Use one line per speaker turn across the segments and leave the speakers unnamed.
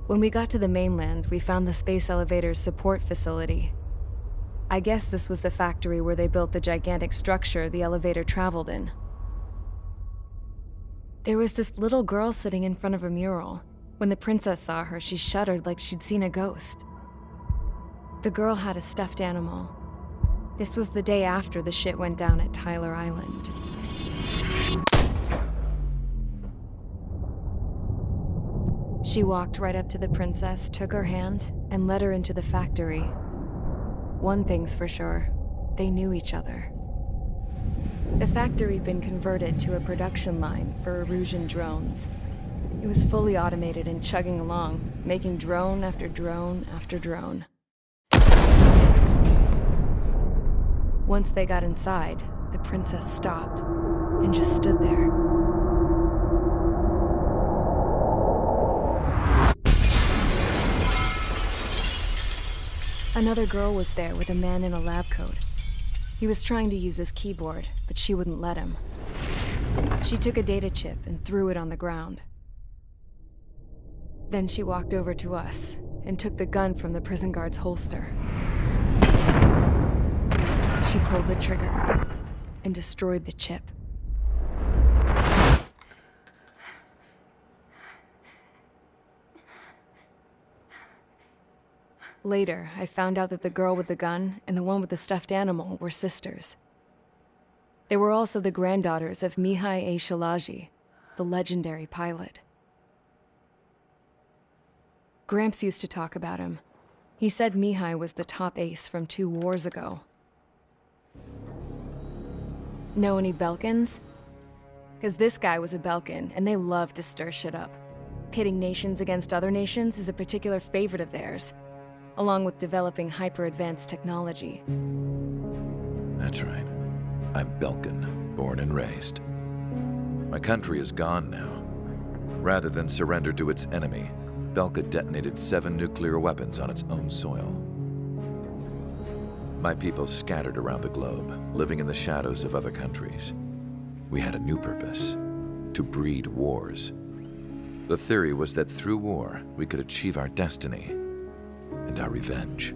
When we got to the mainland, we found the space elevator's support facility. I guess this was the factory where they built the gigantic structure the elevator traveled in. There was this little girl sitting in front of a mural. When the princess saw her, she shuddered like she'd seen a ghost. The girl had a stuffed animal. This was the day after the shit went down at Tyler Island. She walked right up to the princess, took her hand, and led her into the factory. One thing's for sure, they knew each other. The factory had been converted to a production line for Erusian drones. It was fully automated and chugging along, making drone after drone after drone. Once they got inside, the princess stopped and just stood there. Another girl was there with a man in a lab coat. He was trying to use his keyboard, but she wouldn't let him. She took a data chip and threw it on the ground. Then she walked over to us and took the gun from the prison guard's holster. She pulled the trigger and destroyed the chip. Later, I found out that the girl with the gun and the one with the stuffed animal were sisters. They were also the granddaughters of Mihai A. Shalaji, the legendary pilot. Gramps used to talk about him. He said Mihai was the top ace from 2 wars ago. Know any Belkans? Because this guy was a Belkan, and they love to stir shit up. Pitting nations against other nations is a particular favorite of theirs, along with developing hyper-advanced technology.
That's right. I'm Belkan, born and raised. My country is gone now. Rather than surrender to its enemy, Belka detonated 7 nuclear weapons on its own soil. My people scattered around the globe, living in the shadows of other countries. We had a new purpose: to breed wars. The theory was that through war, we could achieve our destiny and our revenge.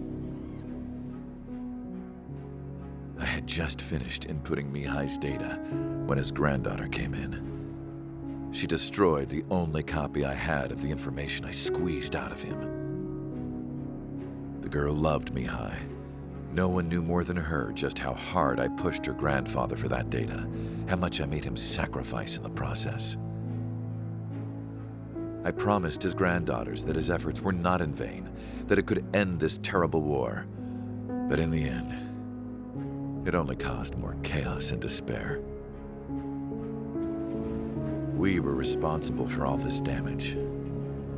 I had just finished inputting Mihai's data when his granddaughter came in. She destroyed the only copy I had of the information I squeezed out of him. The girl loved Mihai. No one knew more than her just how hard I pushed her grandfather for that data, how much I made him sacrifice in the process. I promised his granddaughters that his efforts were not in vain, that it could end this terrible war. But in the end, it only caused more chaos and despair. We were responsible for all this damage,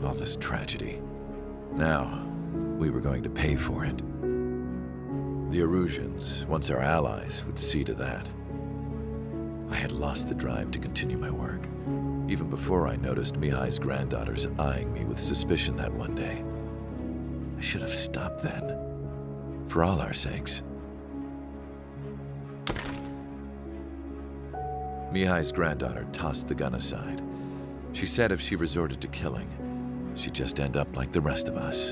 all this tragedy. Now, we were going to pay for it. The Erusians, once our allies, would see to that. I had lost the drive to continue my work, even before I noticed Mihai's granddaughters eyeing me with suspicion that one day. I should have stopped then, for all our sakes. Mihai's granddaughter tossed the gun aside. She said if she resorted to killing, she'd just end up like the rest of us.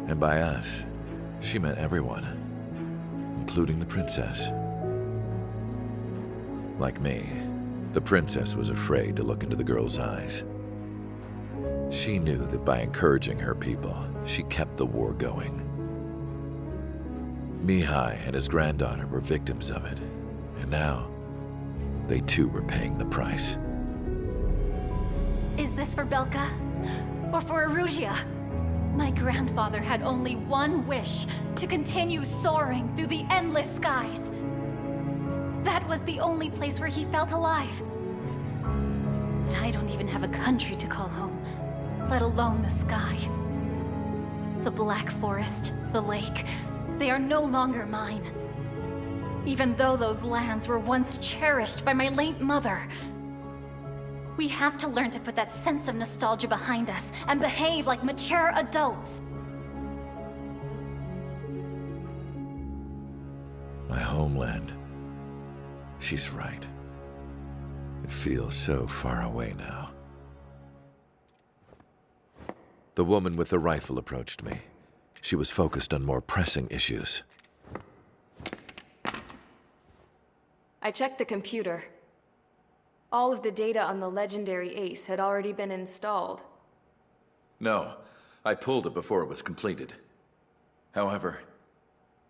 And by us, she meant everyone, including the princess. Like me, the princess was afraid to look into the girl's eyes. She knew that by encouraging her people, she kept the war going. Mihai and his granddaughter were victims of it, and now they too were paying the price.
Is this for Belka? Or for Erusia? My grandfather had only one wish: to continue soaring through the endless skies. That was the only place where he felt alive. But I don't even have a country to call home, let alone the sky. The Black Forest, the lake, they are no longer mine. Even though those lands were once cherished by my late mother. We have to learn to put that sense of nostalgia behind us and behave like mature adults.
My homeland. She's right. It feels so far away now. The woman with the rifle approached me. She was focused on more pressing issues.
I checked the computer. All of the data on the legendary ace had already been installed.
No, I pulled it before it was completed. However,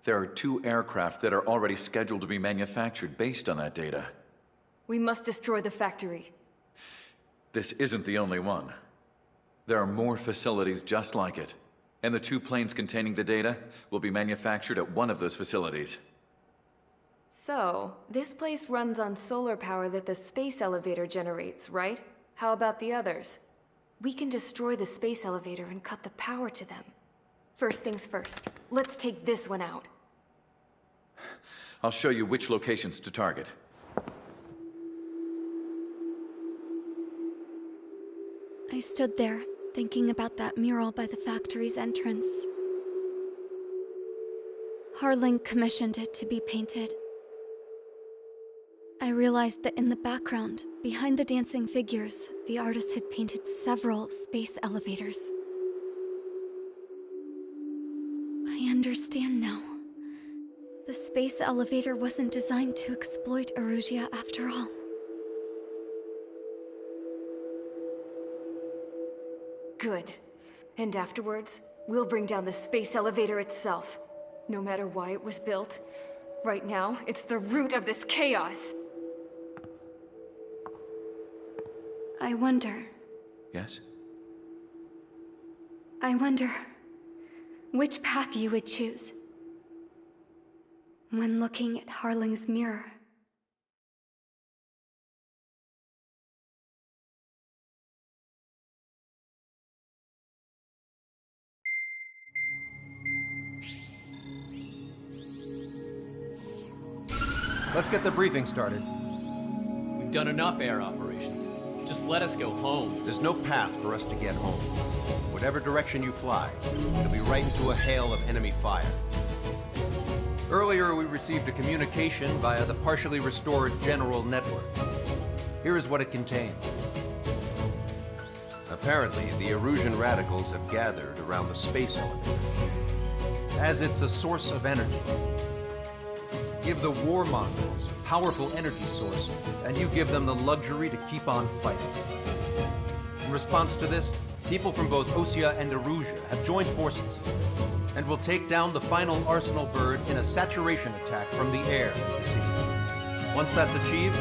there are 2 aircraft that are already scheduled to be manufactured based on that data.
We must destroy the factory.
This isn't the only one. There are more facilities just like it, and the 2 planes containing the data will be manufactured at one of those facilities.
So, this place runs on solar power that the space elevator generates, right? How about the others? We can destroy the space elevator and cut the power to them. First things first, let's take this one out.
I'll show you which locations to target.
I stood there, thinking about that mural by the factory's entrance. Harling commissioned it to be painted. I realized that in the background, behind the dancing figures, the artist had painted several space elevators. I understand now. The space elevator wasn't designed to exploit Erusia after all.
Good. And afterwards, we'll bring down the space elevator itself. No matter why it was built, right now, it's the root of this chaos.
I wonder
Yes?
which path you would choose when looking at Harling's mirror.
Let's get the briefing started.
We've done enough air operations. Just let us go home.
There's no path for us to get home. Whatever direction you fly, it'll be right into a hail of enemy fire. Earlier, we received a communication via the partially restored general network. Here is what it contained. Apparently, the Erusian radicals have gathered around the space elevator, as it's a source of energy. Give the warmongers a powerful energy source, and you give them the luxury to keep on fighting. In response to this, people from both Osea and Erusia have joined forces, and will take down the final Arsenal bird in a saturation attack from the air of the city. Once that's achieved,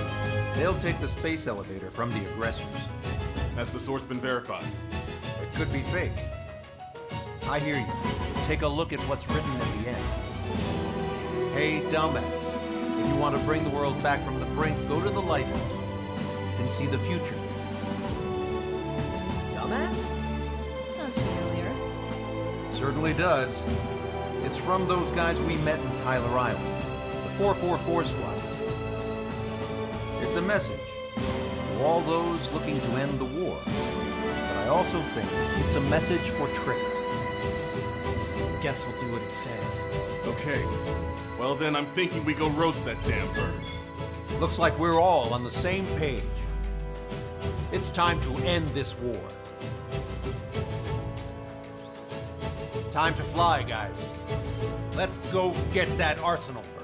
they'll take the space elevator from the aggressors.
Has the source been verified?
It could be fake. I hear you. Take a look at what's written at the end. Hey, dumbass. If you want to bring the world back from the brink, go to the lighthouse. You can see the future.
Dumbass? Sounds familiar.
It certainly does. It's from those guys we met in Tyler Island, the 444 squad. It's a message to all those looking to end the war. But I also think it's a message for Tricker.
Guess we'll do what it says.
Okay. Well then, I'm thinking we go roast that damn bird.
Looks like we're all on the same page. It's time to end this war. Time to fly, guys. Let's go get that Arsenal bird.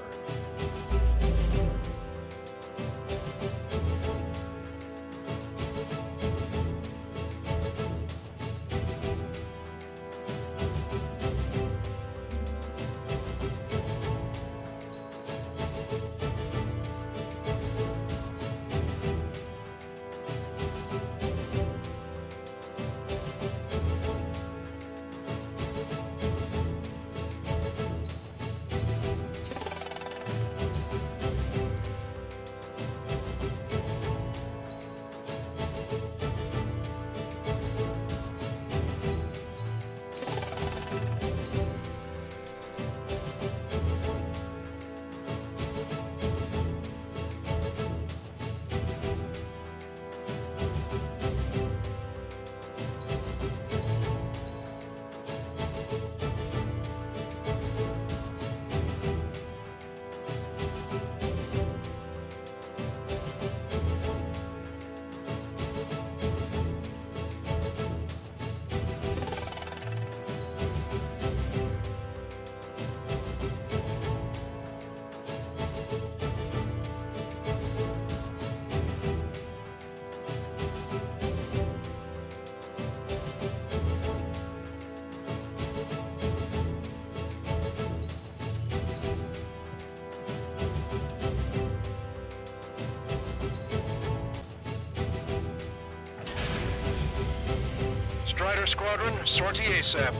Strider Squadron, sortie ASAP.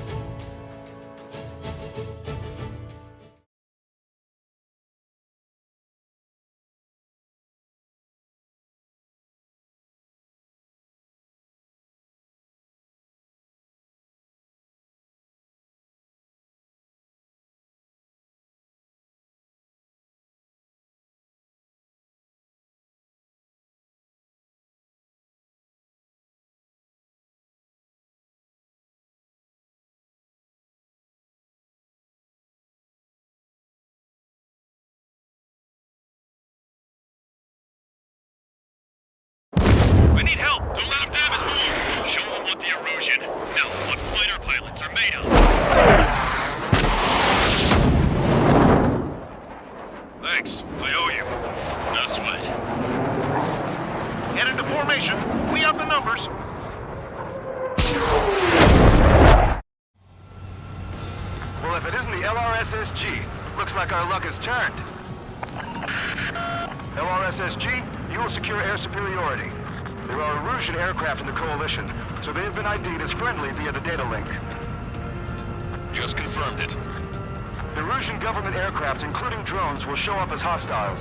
We need help! Don't let them damage more! Show them what the erosion, no, what fighter pilots are made of! Thanks, I owe you. No sweat.
Get into formation. We have the numbers.
Well, if it isn't the LRSSG, looks like our luck has turned. LRSSG, you will secure air superiority. There are Erusian aircraft in the Coalition, so they have been ID'd as friendly via the data link.
Just confirmed it.
The Erusian government aircraft, including drones, will show up as hostiles.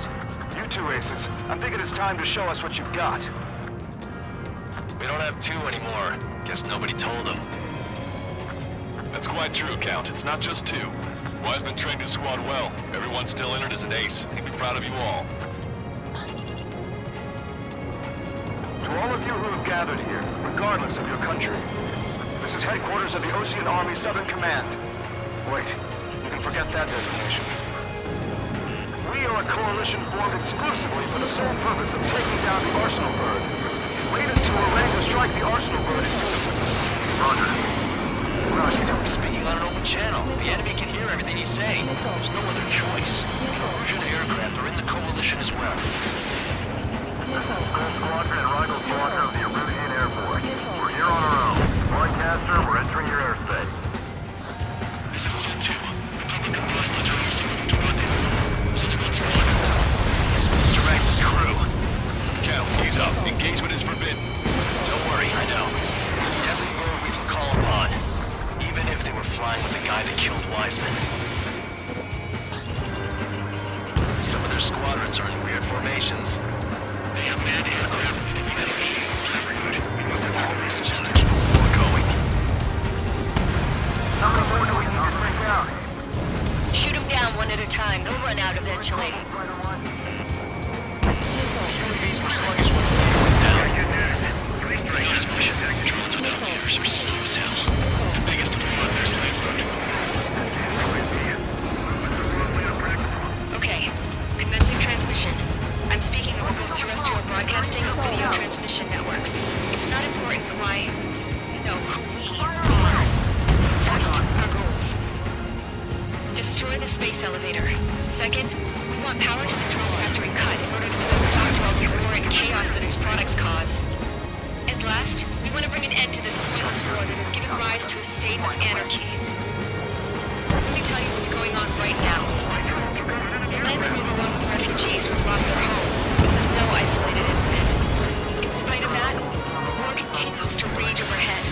You two aces, I'm thinking it's time to show us what you've got.
We don't have 2 anymore. Guess nobody told them. That's quite true, Count. It's not just 2. Wiseman trained his squad well. Everyone still entered as an ace. He'd be proud of you all.
To all of you who have gathered here, regardless of your country, this is headquarters of the Ocean Army Southern Command. Wait, you can forget that designation. We are a coalition formed exclusively for the sole purpose of taking down the Arsenal Bird. Wait until we're ready to strike the Arsenal Bird. Roger.
Roger, we're speaking on an open channel. The enemy can hear everything he's saying. There's no other choice. The Erusian aircraft are in the coalition as well.
Gold Squadron and Rival Squadron of the Erusian Air Force. We're here on our own. Broadcaster, we're entering your airspace.
This is Sol-2. Republican hostiles are using them to run in. So they want squadron. It's Mr. X's crew. Count, he's up. Engagement is forbidden. Don't worry, I know. Every bird we can call upon. Even if they were flying with the guy that killed Wiseman. Some of their squadrons are in weird formations. They have manned aircraft and enemies everywhere. All this just to keep the war going.
How many more do we need to bring down?
Shoot them down one at a time. They'll run out eventually.
UAVs were sluggish when the day went down. Not as much. Drones without leaders are slow as hell. The biggest one there's Lightfoot.
Okay, commencing transmission. I'm speaking over both terrestrial broadcasting and video transmission networks. It's not important why, who we are. First, our goals. Destroy the space elevator. Second, we want power to the drone factory cut in order to stop the war and chaos that its products cause. And last, we want to bring an end to this pointless war that has given rise to a state of anarchy. Let me tell you what's going on right now. The land is overrun with refugees who've lost their homes. This is no isolated incident. In spite of that, the war continues to rage overhead.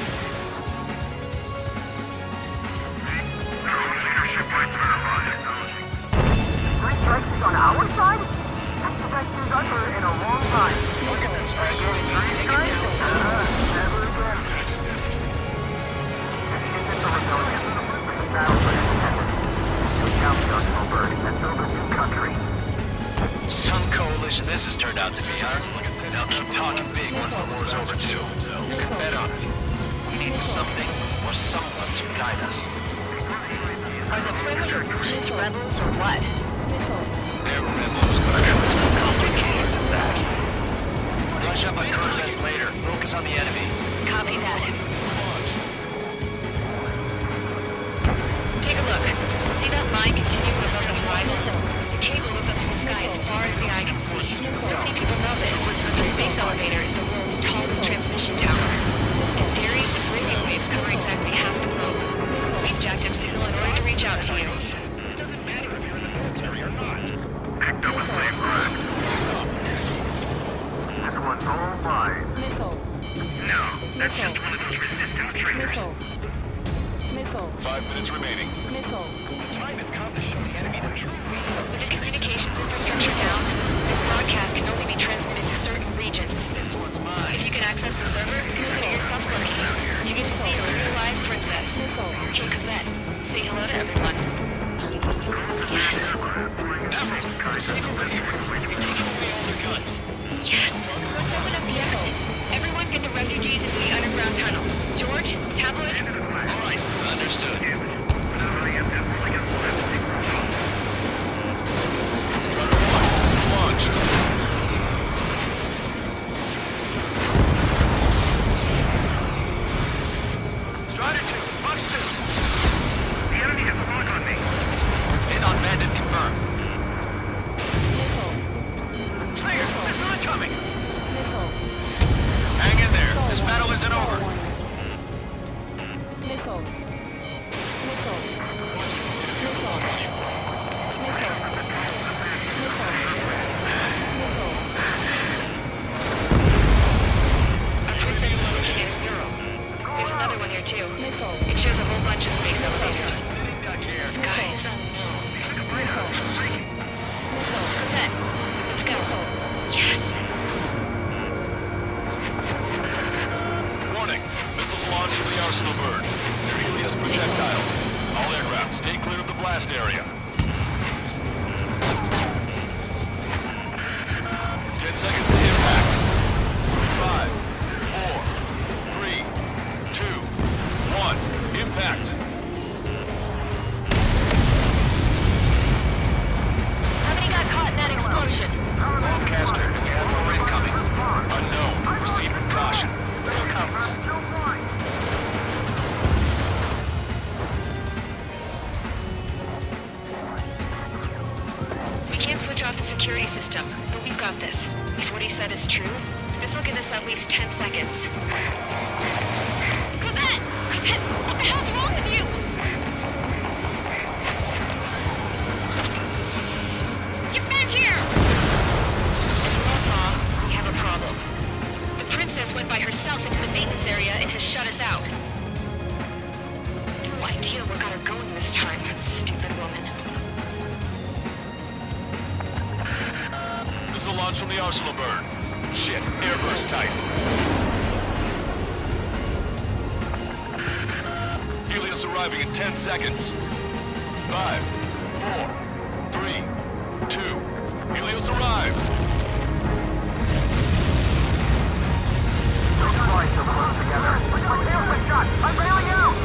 Three strikes is on our side? That's the best news I've heard in a long time. Look at this strike. Three strikes? Never again. It's a rebellion. The battle for independence. Take down the Arsenal Bird and build a new country.
Some coalition this has turned out to be, huh? Now keep talking big once the war's over, too. You can bet on it. We need something or someone to guide us.
Are the friendly Erusians rebels or what?
They're rebels, but I'm sure it's more complicated than that. Brush up on coordinates later. Focus on the enemy.
Copy that. Take a look. See that line continuing above the horizon? The cable goes up to the sky as far as the eye can see. Not many people know this, but the space elevator is the world's tallest transmission tower. In theory, its radio waves cover exactly half the globe. We've jacked up signal in order to reach out to you.
Picked up a safe crack. This one's all mine.
No, that's just one of those resistance
Infiltrators.
5 minutes remaining.
Time has come to show the enemy the truth.
With the communications infrastructure down, this broadcast can only be transmitted to certain regions.
This one's mine.
If you can access the server, consider yourself lucky. You get to see a real-life princess. Hey, Cosette, say hello to everyone. Yes.
Emerald, safe over here. You're taking away all their guns.
Yes. Let's open up the exit. Everyone get the refugees into the underground tunnel. George, tabloid.
All right, understood.
Strider 1, it's launched.
Strider 2, Fox 2. The enemy has a lock on me. Hit on bandit confirmed. Trigger, missile incoming. Hang in there. This battle isn't over.
There's another one here too. It shows a whole bunch of space elevators. Skies unknown. Cosette, let's go. Yes!
Warning. Missiles launched from the arsenal bird. They're Helios projectiles. All aircraft, stay clear of the blast area. 10 seconds to impact. 5, 4, 3, 2, 1. Impact.
How many got caught in that explosion?
Broadcaster, we have more incoming.
Unknown. Proceed with caution.
We can't switch off the security system, but we've got this. If what he said is true, this will give us at least 10 seconds. Cosette! Cosette! What the hell's wrong with you? Get back here! We have a problem. The princess went by herself into the maintenance area and has shut us out. No idea what got her going this time, stupid woman.
Missile launch from the arsenal bird. Shit, airburst type. Helios arriving in 10 seconds. 5, 4, 3, 2. Helios arrived.
Those flights are close together. My shot! I'm bailing out!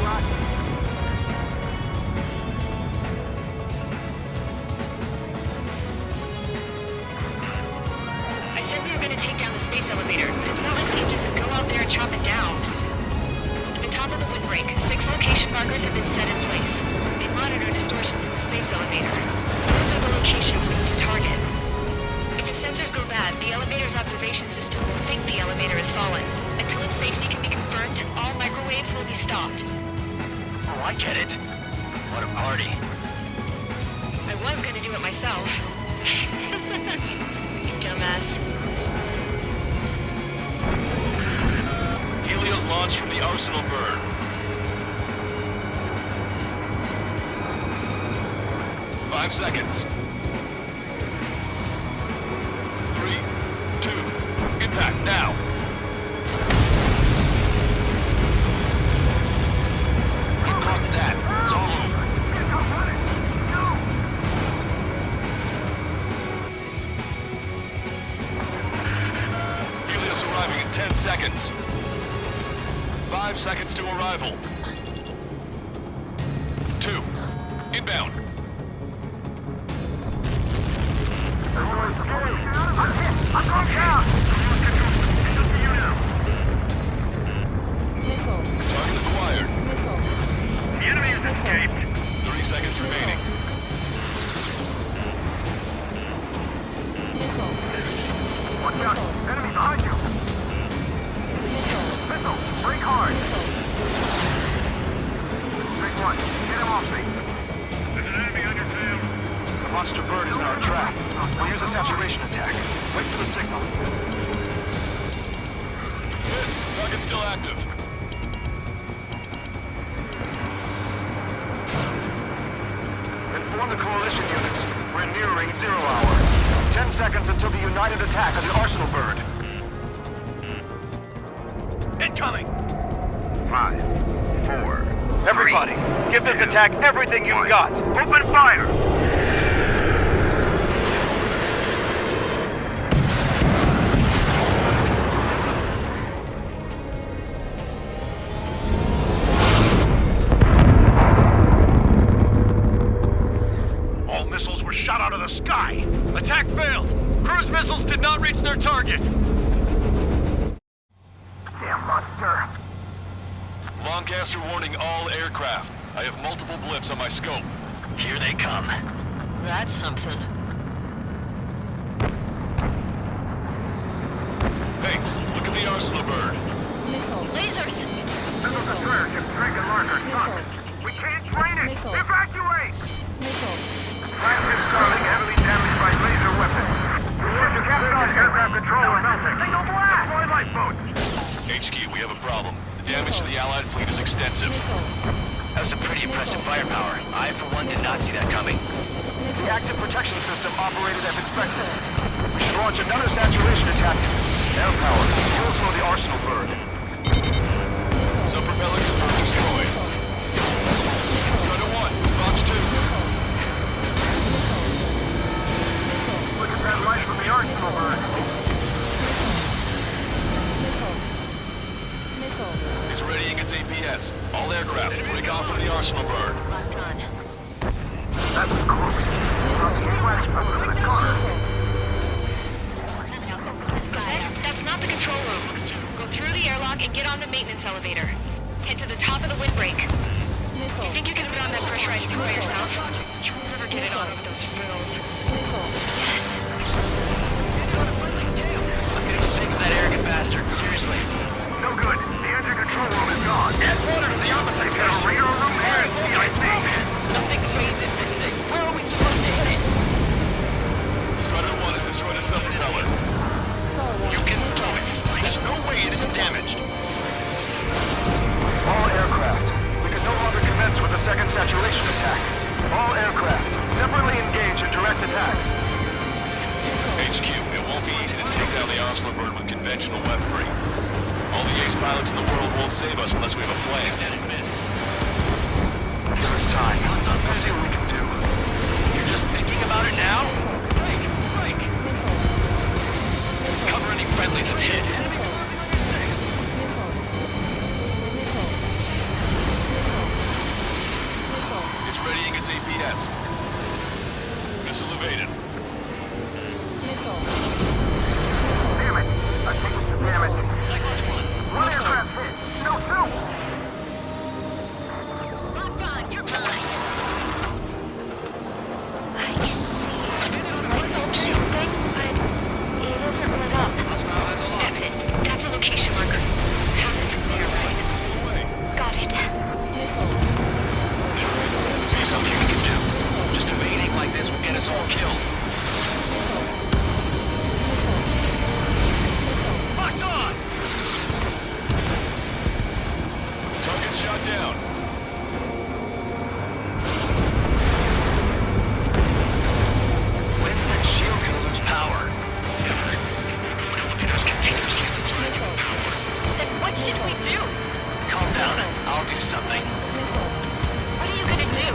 I said we were gonna take down the space elevator, but it's not like we can just go out there and chop it down. At the top of the windbreak, 6 location markers have been set in place. They monitor distortions in the space elevator. Those are the locations we need to target. If the sensors go bad, the elevator's observation system will think the elevator has fallen. Until its safety can be confirmed, all microwaves will be stopped.
Oh, I get it. What a party.
I was gonna do it myself. You dumbass.
Helios launched from the arsenal bird. 5 seconds. 3, 2, impact now.
Get caught in that. It's all over.
Helios arriving in 10 seconds. 5 seconds to arrival. 2, inbound.
I'm hit! I'm going down! Just for you now.
Target acquired.
The enemy has escaped.
3 seconds remaining.
Watch out! Enemy behind you! Missile! Break hard! Big one, get him off me! There's an enemy on your tail! The monster bird is in our track. We'll use a saturation attack. Wait for the signal.
Miss, target's still active.
entering 0 hour. 10 seconds until the united attack of the Arsenal bird.
Incoming!
5, 4. Everybody, give this attack everything you've got. Open fire!
All missiles were shot out of the sky. Attack failed. Cruise missiles did not reach their target.
Damn monster.
Lancaster warning all aircraft. I have multiple blips on my scope. Here they come.
That's something.
Hey, look at the Arsenal bird.
Lasers!
Missile destroyer ship Dragon Marker sunk. We can't train it! Evacuate! Flagship Starling heavily damaged by laser weapons. Your captain aircraft control or nothing. Signal blast! Deploy lifeboats!
HQ, we have a problem. The damage to the Allied fleet is extensive.
That was some pretty impressive firepower. I, for one, did not see that coming.
The active protection system operated as expected. We should launch another saturation attack. Air power. Fuel for the Arsenal bird.
Sub-propeller confirmed destroyed. Strider 1, Fox 2.
Look at that light from the Arsenal bird.
It's readying its APS. All aircraft, break off from the Arsenal bird.
That was close. Flash over the corner.
That's not the control room. Go through the airlock and get on the maintenance elevator. Head to the top of the windbreak. Do you think you can put on that pressurized suit by yourself? You'll never get it on with those frills. Yes.
I'm getting sick of that arrogant bastard. Seriously.
No good. The engine control room is gone.
Get water to the opposite
Get a radar room here at CIC.
Nothing changes this thing. Where are we supposed to hit it?
Strider 1 has destroyed a sub-propeller.
You can do it. There's no way it isn't damaged.
All aircraft. We can no longer commence with the second saturation attack. All aircraft. Separately engage in direct attack.
HQ, it won't be easy to take down the Arsenal bird with conventional weaponry. All the ace pilots in the world won't save us unless we have a plan.
Give us time. Let's see what we can do.
You're just thinking about it now? Break. Cover any friendlies it's hit.
It's readying its APS. Missile evaded.
Damn it. I think it's some damage. One aircraft hit. No, two.
Not done. You're fine.
I can see the light bulb shifting, but it isn't lit up.
That's it. That's a location marker. Half of it's there, right?
Missile away.
Got it.
See something you can do. Just evading like this will get us all killed. Locked on!
Target shot down.
When's that shield gonna lose power? Never. Elevators continuously supplying you with power.
Then what should we do?
Calm down. I'll do something.
What are you gonna do?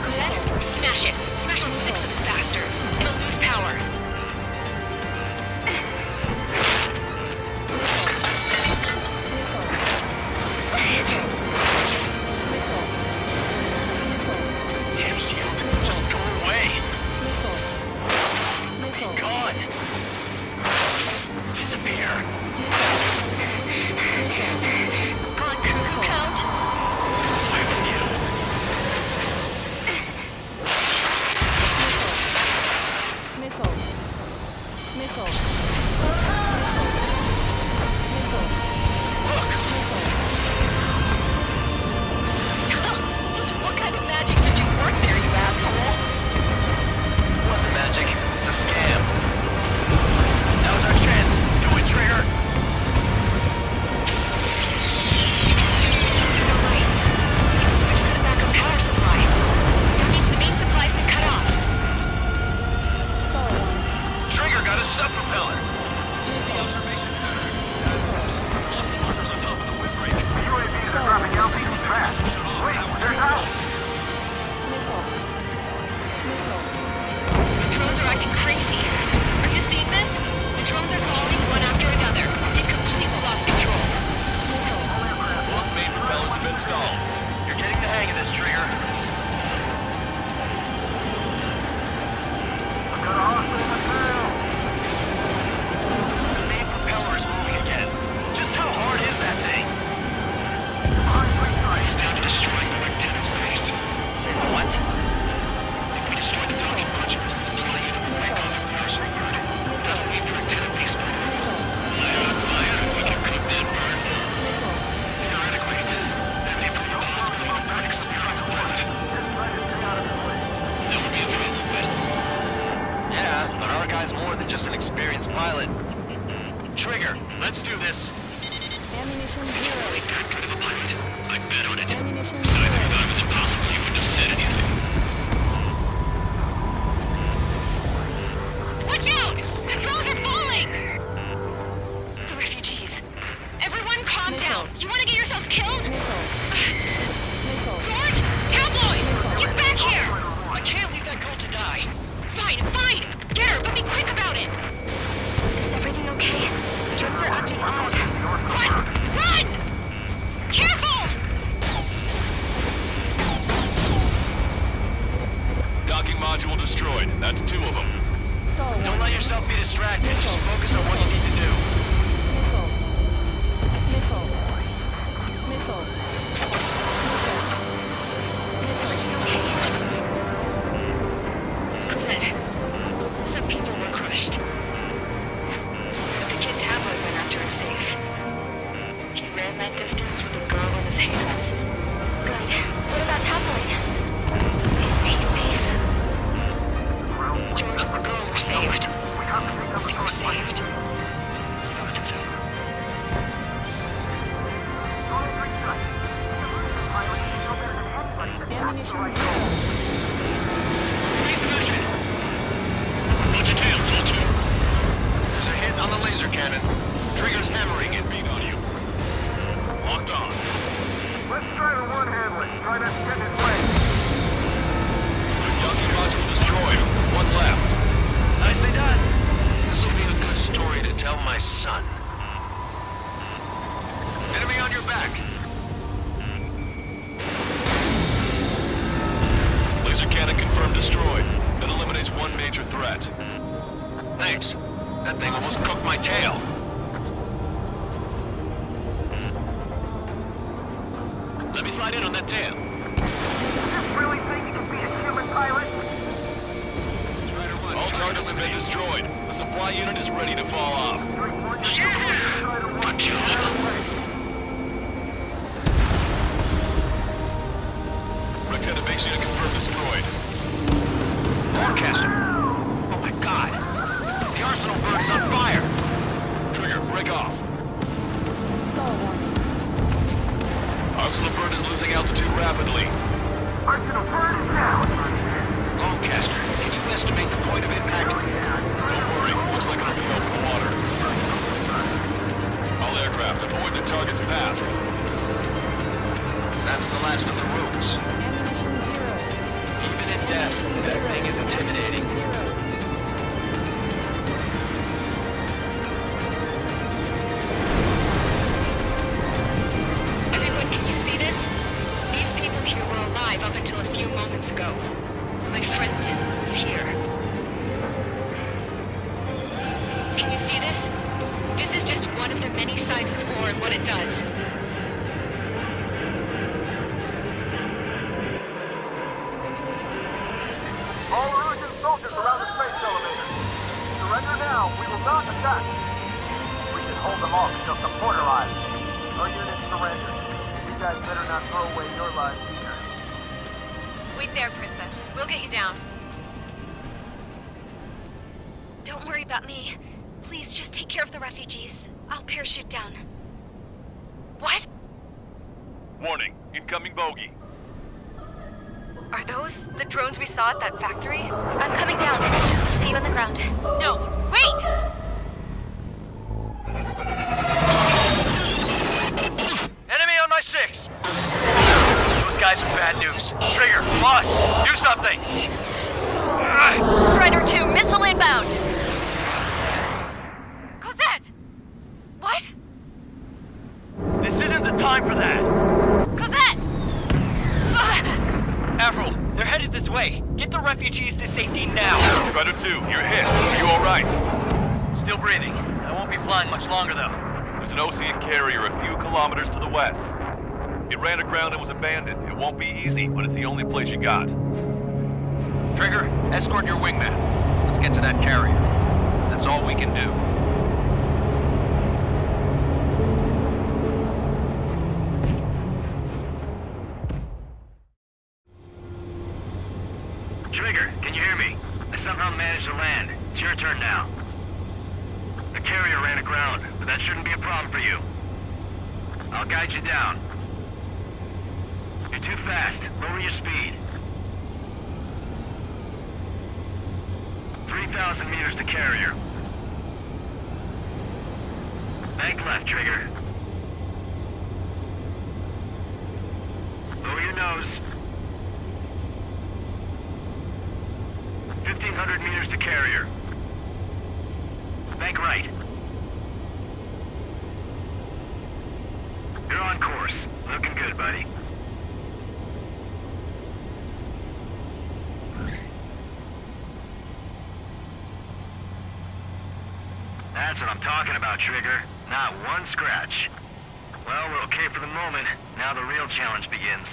Good. Smash it. Smash all 6 of the bastards. It'll lose power.
Damn shield. Just go away. Be gone. Disappear.
On cuckoo count.
Play with you.
Missile.
Let's do this.
Ammunition zero.
Like that good of a pilot. I'd bet on it.
Ammunition
Besides, if
zero.
that was impossible, you wouldn't have said anything.
Watch out! The drones are falling! The refugees. Everyone calm down. You want to get yourselves killed? George! Tabloid! Get back here!
I can't leave that girl to die.
Fine, fine! Get her, but be quick about it!
Is everything okay? The drones are acting odd.
Run! Run! Careful!
Docking module destroyed. That's 2 of them. Don't let yourself be distracted. Just focus on what you need to do.
Is everything okay?
Cosette, some people were crushed. The kid Tabloid's been after is safe. He ran that distance with a girl in his hands.
Good. What about Tabloid? Is he safe?
George and the girl were saved. They were saved. Both of them.
Ammunition
Watch your tail, soldier. There's a hit on the laser cannon. Trigger's hammering it. Beat on you. Locked on.
Let's try the one handler. Try not to get in his way.
Docking module destroyed. 1 left. Nicely done. This'll be a good story to tell my son. Enemy on your back. Laser cannon confirmed destroyed. That eliminates 1 major threat. Thanks. That thing almost cooked my tail. Let me slide in on that tail.
You really think you can be a human pilot?
All targets have been destroyed. The supply unit is ready to fall off. Yeah! Watch out! Rectana base unit confirmed destroyed. Forecaster! Oh my god! The Arsenal bird is on fire! Trigger, break off. Arsenal bird is losing altitude rapidly.
Arsenal bird is down.
Longcaster, can you estimate the point of impact? Don't worry, looks like it'll be open water. All aircraft, avoid the target's path. That's the last of the rooms. Even in death, that thing is intimidating.
Everyone, can you see this? These people here were alive up until a few moments ago. My friend was here. Can you see this? This is just one of the many sides of war and what it does.
All Erusian soldiers around the space elevator. Surrender now. We will not attack. We can hold them off until support arrives. Our unit surrenders. You guys better not throw away your lives either.
Wait there, Princess. We'll get you down.
Don't worry about me. Please just take care of the refugees. I'll parachute down.
What?
Warning, incoming bogey.
Are those the drones we saw at that factory?
I'm coming down. I'll see you on the ground.
No, wait!
Enemy on my 6! Those guys are bad news. Trigger, boss, do something!
Strider 2, missile inbound! Cosette! What?
This isn't the time for that!
Cosette!
Avril, they're headed this way. Get the refugees to safety now.
Strider 2, you're hit. Are you alright?
Still breathing. I won't be flying much longer, though.
There's an Osean carrier a few kilometers to the west. It ran aground and was abandoned. It won't be easy, but it's the only place you got.
Trigger, escort your wingman. Let's get to that carrier. That's all we can do.
Trigger, can you hear me? I somehow managed to land. It's your turn now. The carrier ran aground, but
That shouldn't be a problem for you. I'll guide you down. You're too fast. Lower your speed. 3,000 meters to carrier. Bank left, Trigger. Lower your nose. 1,500 meters to carrier. Bank right. You're on course. Looking good, buddy. That's what I'm talking about, Trigger. Not one scratch. Well, we're okay for the moment. Now the real challenge begins.